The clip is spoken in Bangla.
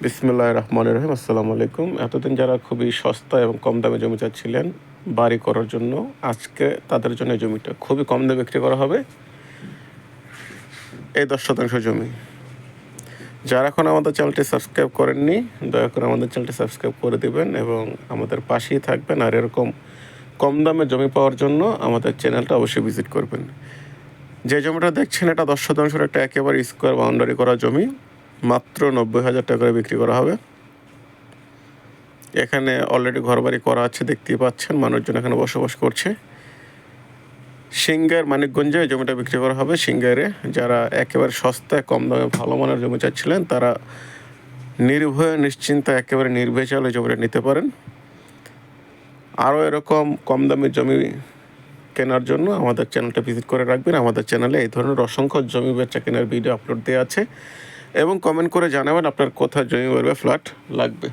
বিসমিল্লাহির রহমানির রহিম। আসসালামু আলাইকুম। এতদিন যারা খুবই সস্তা এবং কম দামে জমি চাচ্ছিলেন বাড়ি করার জন্য, আজকে তাদের জন্য এই জমিটা খুবই কম দামে বিক্রি করা হবে। এই 10 শতাংশ জমি। যারা এখন আমাদের চ্যানেলটি সাবস্ক্রাইব করেননি, দয়া করে আমাদের চ্যানেলটি সাবস্ক্রাইব করে দেবেন এবং আমাদের পাশেই থাকবেন। আর এরকম কম দামে জমি পাওয়ার জন্য আমাদের চ্যানেলটা অবশ্যই ভিজিট করবেন। যে জমিটা দেখছেন এটা 10 শতাংশের একটা একেবারে স্কোয়ার বাউন্ডারি করা জমি, মাত্র 90,000 টাকা করে বিক্রি করা হবে। এখানে অলরেডি ঘরবাড়ি করা আছে, দেখতেই পাচ্ছেন মানুষজন এখানে বসবাস করছে। সিঙ্গার মানিকগঞ্জে এই জমিটা বিক্রি করা হবে। সিঙ্গারে যারা একেবারে সস্তায় কম দামে ভালো মানের জমি চাচ্ছিলেন তারা নির্ভয়ে নিশ্চিন্তে একেবারে নির্ভেজাল এই জমিটা নিতে পারেন। আরও এরকম কম দামি জমি কেনার জন্য আমাদের চ্যানেলটা ভিজিট করে রাখবেন। আমাদের চ্যানেলে এই ধরনের অসংখ্য জমি বেচা কেনার ভিডিও আপলোড দেওয়া আছে এবং কমেন্ট করে জানাবেন আপনার কোথায় জমি বা ফ্ল্যাট লাগবে।